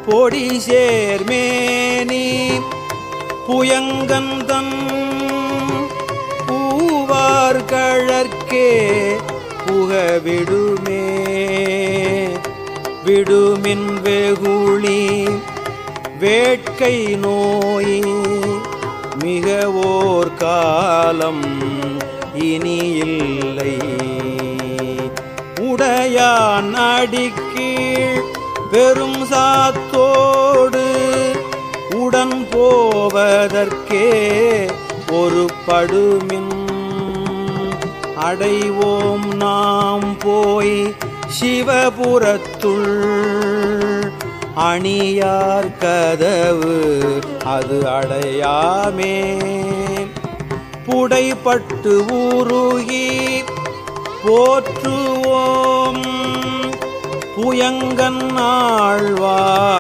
பொடி சேர்மேனி புயங்கந்தன் பூவார் கழற்கே புகவிடுமே விடுமின் வெகுளி வேட்கை நோய் மிகவோர் காலம் இனி இல்லை உடையான் அடிக்கீழ் பெரும் சாத்தோடு உடன் போவதற்கே ஒரு படுமின் அடைவோம் நாம் போய் சிவபுரத்துள் அணியார் கதவு அது அடையாமே புடைப்பட்டு ஊருகி போற்றுவோம் புயங்கன் ஆழ்வார்.